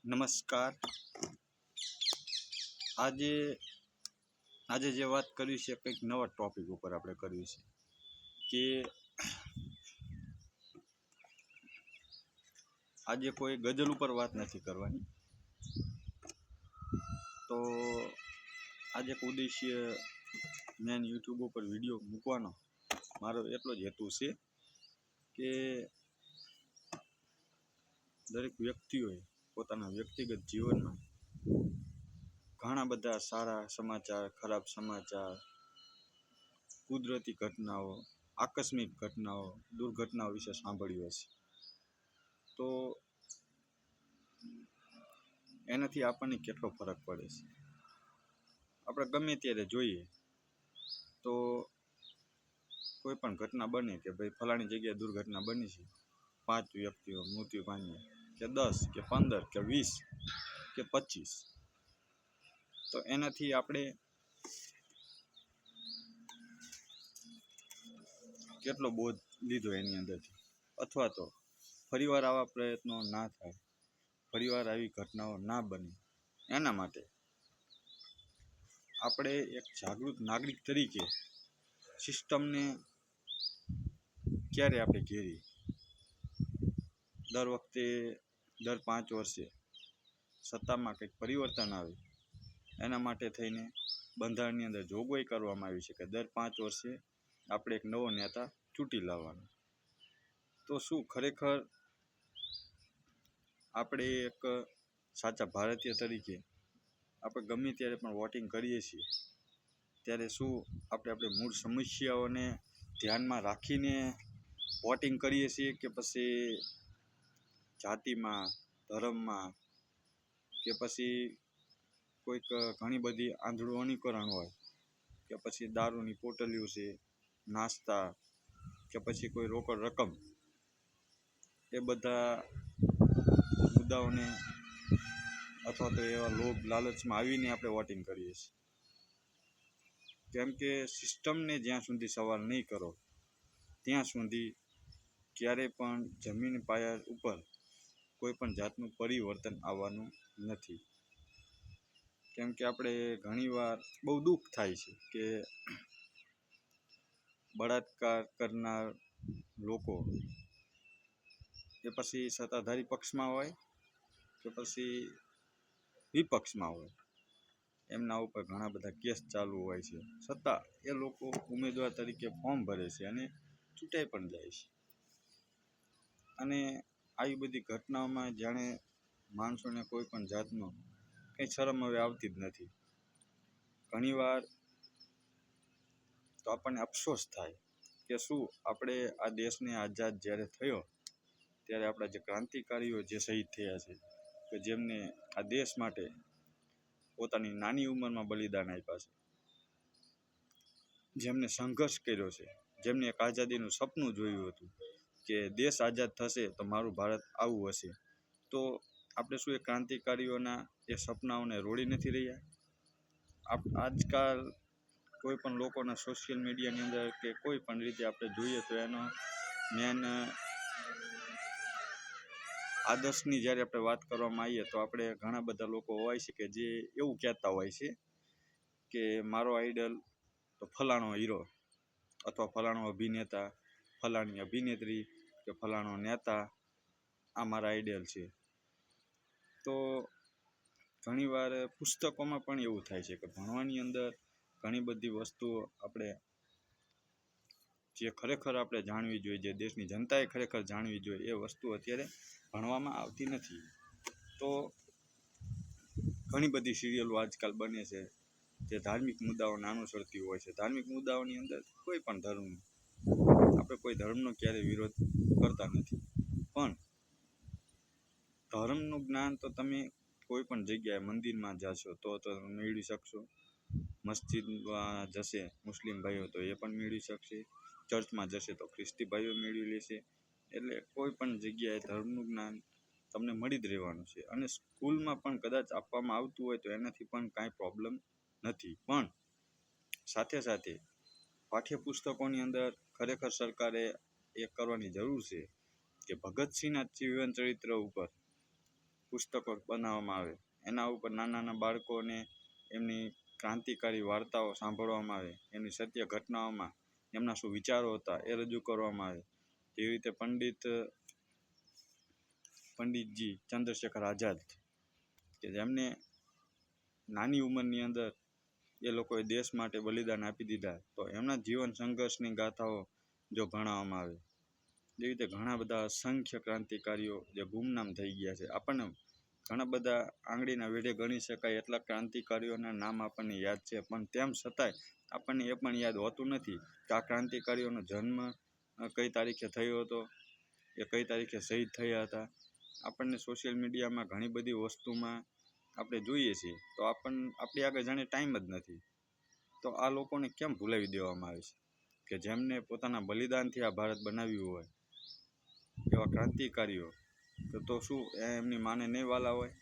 નમસ્કાર. આજે જે વાત કરવી છે કંઈક નવા ટોપિક ઉપર આપણે કરવી છે કે આજે કોઈ ગઝલ ઉપર વાત નથી કરવાની. તો આજે એક ઉદ્દેશ્ય મેન યુટ્યુબ ઉપર વિડીયો મૂકવાનો મારો એટલો જ હેતુ છે કે દરેક વ્યક્તિઓએ પોતાના વ્યક્તિગત જીવનમાં ઘણા બધા સારા સમાચાર, ખરાબ સમાચાર, કુદરતી ઘટનાઓ, આકસ્મિક ઘટનાઓ, દુર્ઘટનાઓ વિશે સાંભળ્યું હશે. તો એનાથી આપણને કેટલો ફરક પડે છે. આપણે ગમે ત્યારે જોઈએ તો કોઈ પણ ઘટના બને કે ભાઈ ફલાણી જગ્યાએ દુર્ઘટના બની છે, 5 વ્યક્તિઓ મૃત્યુ પામ્યા, કે 10 કે 15 કે 20 કે 25, તો એનાથી આપણે કેટલો બોધ લીધો એની અંદરથી, અથવા તો ફરીવાર આવા પ્રયત્નો ના થાય, ફરીવાર આવી ઘટનાઓ ના બને, એના માટે આપણે એક જાગૃત નાગરિક તરીકે સિસ્ટમને ક્યારે આપણે ઘેરી, દર વખતે દર 5 વર્ષે સત્તામાં કંઈક પરિવર્તન આવે એના માટે થઈને બંધારણની અંદર જોગવાઈ કરવામાં આવી છે કે દર 5 વર્ષે આપણે એક નવો નેતા ચૂંટી લાવવાનો. તો શું ખરેખર આપણે એક સાચા ભારતીય તરીકે આપણે ગમે ત્યારે પણ વોટિંગ કરીએ છીએ ત્યારે શું આપણે મૂળ સમસ્યાઓને ધ્યાનમાં રાખીને વોટિંગ કરીએ છીએ કે પછી જાતિમાં, ધર્મમાં, કે પછી કોઈક ઘણી બધી આંધળું અનુકરણ હોય, કે પછી દારૂની પોટલીઓ છે, નાસ્તા, કે પછી કોઈ રોકડ રકમ, એ બધા મુદ્દાઓને અથવા તો એવા લોભ લાલચમાં આવીને આપણે વોટિંગ કરીએ છીએ. કેમ કે સિસ્ટમને જ્યાં સુધી સવાલ નહીં કરો ત્યાં સુધી ક્યારેય પણ જમીન પાયા ઉપર કોઈ પણ જાતનું પરિવર્તન આવવાનું નથી. કેમ કે આપણે ઘણીવાર બહુ દુઃખ થાય છે કે બળાત્કાર કરનાર લોકો એ પછી સત્તાધારી પક્ષમાં હોય કે પછી વિપક્ષમાં હોય, એમના ઉપર ઘણા બધા કેસ ચાલુ હોય છે, છતાં એ લોકો ઉમેદવાર તરીકે ફોર્મ ભરે છે અને ચૂંટાઈ પણ જાય છે. અને આવી બધી ઘટનાઓમાં જાણે માણસોને કોઈ પણ જાતનો કંઈ શરમ હવે આવતી જ નથી. ઘણીવાર તો આપણને અફસોસ થાય કે શું આપણે આ દેશને આઝાદ જ્યારે થયો ત્યારે આપણા જે ક્રાંતિકારીઓ જે શહીદ થયા છે, કે જેમને આ દેશ માટે પોતાની નાની ઉંમરમાં બલિદાન આપ્યા છે, જેમને સંઘર્ષ કર્યો છે, જેમને એક આઝાદીનું સપનું જોયું હતું કે દેશ આઝાદ થશે તો મારું ભારત આવું હશે, તો આપણે શું એ ક્રાંતિકારીઓના એ સપનાઓને રોળી નથી રહ્યા? આજકાલ કોઈ પણ લોકોના સોશિયલ મીડિયાની અંદર કે કોઈ પણ રીતે આપણે જોઈએ તો એનો મેન આદર્શની જ્યારે આપણે વાત કરવામાં આવીએ તો આપણે ઘણા બધા લોકો હોય છે કે જે એવું કહેતા હોય છે કે મારો આઈડલ તો ફલાણો હીરો અથવા ફલાણો અભિનેતા, ફલાણી અભિનેત્રી કે ફલાણો નેતા આ મારા આઈડલ છે. તો ઘણીવાર પુસ્તકોમાં પણ એવું થાય છે કે ભણવાની અંદર ઘણી બધી વસ્તુઓ આપણે જે ખરેખર આપણે જાણવી જોઈએ, જે દેશની જનતાએ ખરેખર જાણવી જોઈએ, એ વસ્તુ અત્યારે ભણવામાં આવતી નથી. તો ઘણી બધી સિરિયલો આજકાલ બને છે જે ધાર્મિક મુદ્દાઓને અનુસરતી હોય છે. ધાર્મિક મુદ્દાઓની અંદર કોઈ પણ ધર્મ, આપણે કોઈ ધર્મનો ક્યારેય વિરોધ કરતા નથી, પણ ધર્મનું જ્ઞાન તો તમે કોઈ પણ જગ્યાએ મંદિરમાં જશો તો મેળવી શકશો, મસ્જિદમાં જશે મુસ્લિમ ભાઈઓ તો એ પણ મેળવી શકશે, ચર્ચમાં જશે તો ખ્રિસ્તી ભાઈઓ મેળવી લેશે. એટલે કોઈ પણ જગ્યાએ ધર્મનું જ્ઞાન તમને મળી જ રહેવાનું છે. અને સ્કૂલમાં પણ કદાચ આપવામાં આવતું હોય તો એનાથી પણ કાંઈ પ્રોબ્લેમ નથી. પણ સાથે સાથે પાઠ્યપુસ્તકોની અંદર ખરેખર સરકારે એ કરવાની જરૂર છે કે ભગતસિંહના જીવન ચરિત્ર ઉપર પુસ્તકો બનાવવામાં આવે, એના ઉપર નાના બાળકોને એમની ક્રાંતિકારી વાર્તાઓ સાંભળવામાં આવે, એમની સત્ય ઘટનાઓમાં એમના શું વિચારો હતા એ રજૂ કરવામાં આવે. જેવી રીતે પંડિતજી ચંદ્રશેખર આઝાદ કે જેમને નાની ઉંમરની અંદર એ લોકોએ દેશ માટે બલિદાન આપી દીધા, તો એમના જીવન સંઘર્ષની ગાથાઓ જો ભણાવવામાં આવે. જેવી રીતે ઘણા બધા અસંખ્ય ક્રાંતિકારીઓ જે ગુમનામ થઈ ગયા છે, આપણને ઘણા બધા આંગળીના વેઢે ગણી શકાય એટલા ક્રાંતિકારીઓના નામ આપણને યાદ છે, પણ તેમ છતાંય આપણને એ પણ યાદ હોતું નથી કે આ ક્રાંતિકારીઓનો જન્મ કઈ તારીખે થયો હતો, એ કઈ તારીખે શહીદ થયા હતા. આપણને સોશિયલ મીડિયામાં ઘણી બધી વસ્તુમાં આપણે જોઈએ છીએ, તો આપણી આગળ જાણે ટાઈમ જ નથી. તો આ લોકોને કેમ ભૂલાવી દેવામાં આવે છે કે જેમને પોતાના બલિદાનથી આ ભારત બનાવ્યું હોય, એવા ક્રાંતિકારીઓ, તો શું એમની માને નહીં વાલા હોય?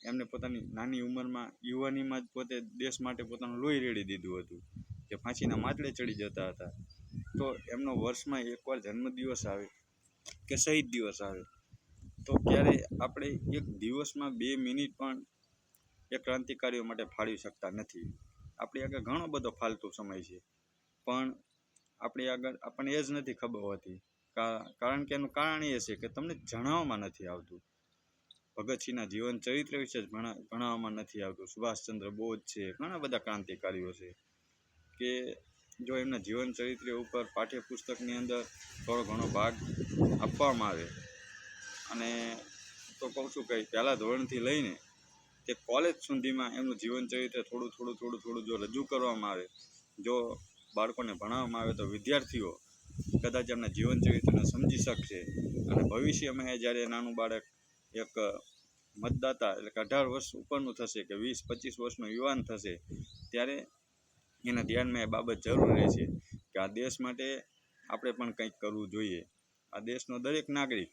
એમને પોતાની નાની ઉંમરમાં, યુવાનીમાં જ પોતે દેશ માટે પોતાનું લોહી રેડી દીધું હતું, કે ફાંસીના માથડે ચડી જતા હતા. તો એમનો વર્ષમાં એકવાર જન્મદિવસ આવે કે શહીદ દિવસ આવે, તો ક્યારે આપણે એક દિવસમાં 2 મિનિટ પણ એ ક્રાંતિકારીઓ માટે ફાળવી શકતા નથી. આપણી આગળ ઘણો બધો ફાલતુ સમય છે, પણ આપણી આગળ આપણને એ જ નથી ખબર હોતી. કારણ કે એનું કારણ એ છે કે તમને જણાવવામાં નથી આવતું. ભગતસિંહના જીવન ચરિત્ર વિશે જ ભણાવવામાં નથી આવતું. સુભાષચંદ્ર બોઝ છે, ઘણા બધા ક્રાંતિકારીઓ છે કે જો એમના જીવન ચરિત્ર ઉપર પાઠ્યપુસ્તકની અંદર થોડો ઘણો ભાગ આપવામાં આવે, અને તો કહું છું કે પહેલાં ધોરણથી લઈને તે કોલેજ સુધીમાં એમનું જીવન ચરિત્ર થોડું જો રજૂ કરવામાં આવે, જો બાળકોને ભણાવવામાં આવે, તો વિદ્યાર્થીઓ કદાચ એમના જીવન ચરિત્રને સમજી શકશે. અને ભવિષ્યમાં જ્યારે નાનું બાળક એક મતદાતા એટલે કે 18 વર્ષ ઉપરનું થશે કે 20-25 વર્ષનો યુવાન થશે, ત્યારે એના ધ્યાનમાં એ બાબત જરૂર રહે છે કે આ દેશ માટે આપણે પણ કંઈક કરવું જોઈએ. આ દેશનો દરેક નાગરિક,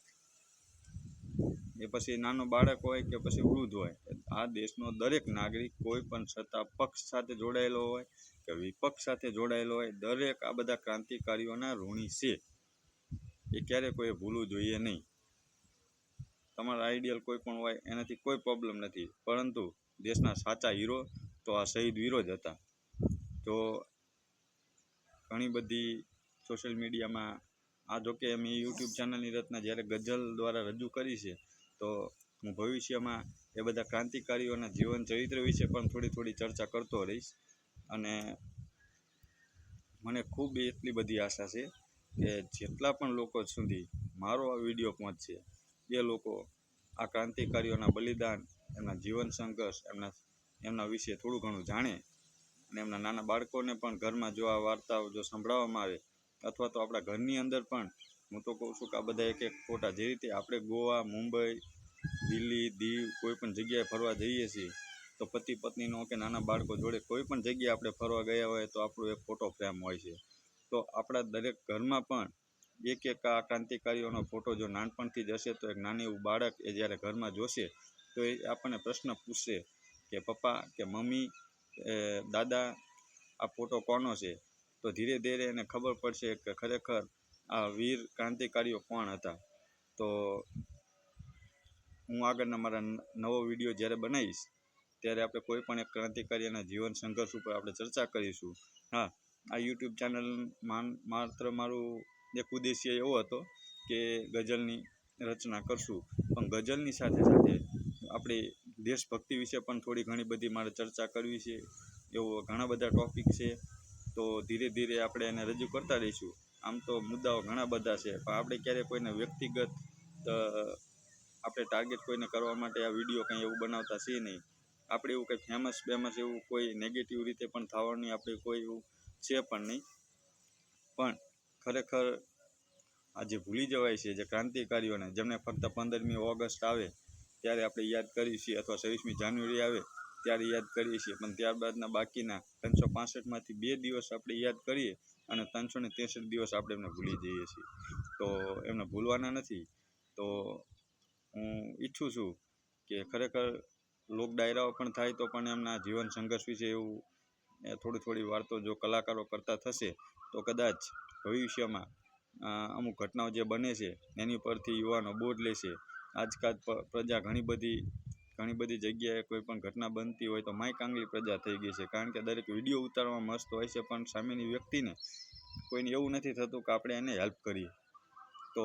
એ પછી નાનો બાળક હોય કે પછી વૃદ્ધ હોય, આ દેશનો દરેક નાગરિક કોઈ પણ સત્તા પક્ષ સાથે જોડાયેલો હોય કે વિપક્ષ સાથે જોડાયેલો હોય, દરેક આ બધા ક્રાંતિકારીઓના ઋણી છે. એ ક્યારે કોઈ ભૂલવું જોઈએ નહીં. તમારા આઈડિયલ કોઈ પણ હોય એનાથી કોઈ પ્રોબ્લેમ નથી, પરંતુ દેશના સાચા હીરો તો આ શહીદ વીરો જ હતા. તો ઘણી બધી સોશિયલ મીડિયામાં આ જોકે અમે યુટ્યુબ ચેનલની રચના જ્યારે ગઝલ દ્વારા રજૂ કરી છે, તો હું ભવિષ્યમાં એ બધા ક્રાંતિકારીઓના જીવન ચરિત્ર વિશે પણ થોડી ચર્ચા કરતો રહીશ. અને મને ખૂબ એટલી બધી આશા છે કે જેટલા પણ લોકો સુધી મારો આ વિડીયો પહોંચશે, એ લોકો આ ક્રાંતિકારીઓના બલિદાન, એમના જીવન સંઘર્ષ, એમના વિશે થોડું ઘણું જાણે. અને એમના નાના બાળકોને પણ ઘરમાં જો આ વાર્તાઓ જો સંભળાવવામાં આવે, અથવા તો આપણા ઘરની અંદર પણ, હું તો કહું છું કે આ બધા એક ફોટા, જે રીતે આપણે ગોવા, મુંબઈ, દિલ્હી, દીવ કોઈ પણ જગ્યાએ ફરવા જઈએ છીએ, તો પતિ પત્નીનો કે નાના બાળકો જોડે કોઈ પણ જગ્યાએ આપણે ફરવા ગયા હોય તો આપણો એક ફોટો ફ્રેમ હોય છે. તો આપણા દરેક ઘરમાં પણ એક આ ક્રાંતિકારીઓનો ફોટો જો નાનપણથી જ હશે, તો એક નાનું એવું બાળક એ જ્યારે ઘરમાં જોશે, તો એ આપણને પ્રશ્ન પૂછશે કે પપ્પા કે મમ્મી દાદા, આ ફોટો કોનો છે? તો ધીરે ધીરે એને ખબર પડશે કે ખરેખર આ વીર ક્રાંતિકારીઓ કોણ હતા. તો હું આગળના મારા નવો વિડીયો જ્યારે બનાવીશ, ત્યારે આપણે કોઈ પણ એક ક્રાંતિકારીના જીવન સંઘર્ષ ઉપર આપણે ચર્ચા કરીશું. હા, આ યુટ્યુબ ચેનલ માત્ર મારું એક ઉદ્દેશ્ય એવો હતો કે ગઝલની રચના કરશું, પણ ગઝલની સાથે સાથે આપણે દેશભક્તિ વિશે પણ થોડી ઘણી બધી મારે ચર્ચા કરવી છે. એવો ઘણા બધા ટૉપિક છે, તો ધીરે ધીરે આપણે એને રજૂ કરતા રહીશું. આમ તો મુદ્દાઓ ઘણા બધા છે, પણ આપણે ક્યારેય કોઈને વ્યક્તિગત આપણે ટાર્ગેટ કોઈને કરવા માટે આ વિડીયો કંઈ એવું બનાવતા છીએ નહીં. આપણે એવું કંઈ ફેમસ એવું કોઈ નેગેટિવ રીતે પણ થવાની આપણે કોઈ એવું છે પણ નહીં. પણ ખરેખર આજે ભૂલી જવાય છે જે ક્રાંતિકારીઓને, જેમને ફક્ત 15મી ઓગસ્ટ આવે ત્યારે આપણે યાદ કરીએ છીએ, અથવા 26મી જાન્યુઆરી આવે ત્યારે યાદ કરીએ છીએ, પણ ત્યારબાદના બાકીના 365માંથી 2 દિવસ આપણે યાદ કરીએ અને 363 દિવસ આપણે એમને ભૂલી જઈએ છીએ. તો એમને ભૂલવાના નથી. તો હું ઈચ્છું છું કે ખરેખર લોક ડાયરાઓ પણ થાય, તો પણ એમના જીવન સંઘર્ષ વિશે એવું થોડી વાર્તો જો કલાકારો કરતા થશે, તો કદાચ ભવિષ્યમાં અમુક ઘટનાઓ જે બને છે એની પરથી યુવાનો બોધ લેશે આજકાલ પ્રજા ઘણી બધી જગ્યાએ કોઈ પણ ઘટના બનતી હોય તો માય કાંગલી પ્રજા થઈ ગઈ છે, કારણ કે દરેક વિડીયો ઉતારવામાં મસ્ત હોય છે, પણ સામેની વ્યક્તિને કોઈને એવું નથી થતું કે આપણે એને હેલ્પ કરીએ. તો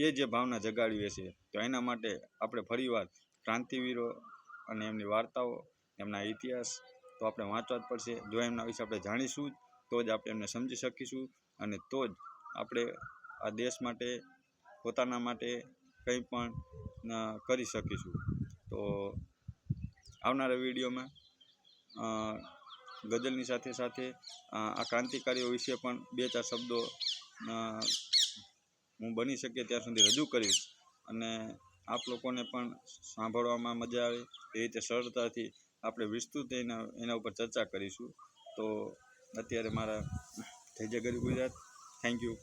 એ જે ભાવના જગાડવી છે, તો એના માટે આપણે ફરીવાર ક્રાંતિવીરો અને એમની વાર્તાઓ, એમના ઇતિહાસ તો આપણે વાંચવા જ પડશે. જો એમના વિશે આપણે જાણીશું તો જ આપણે એમને સમજી શકીશું, અને તો જ આપણે આ દેશ માટે, પોતાના માટે કંઈ પણ કરી શકીશું. તો આવનારા વિડીયોમાં ગઝલની સાથે સાથે આ ક્રાંતિકારીઓ વિશે પણ 2-4 શબ્દો હું બની શકે ત્યાં સુધી રજૂ કરીશ, અને આપ લોકોને પણ સાંભળવામાં મજા આવે એ રીતે સરળતાથી આપણે વિસ્તૃત એના ઉપર ચર્ચા કરીશું. તો અત્યારે મારા જય જય ગરવી ગુજરાત. Thank you.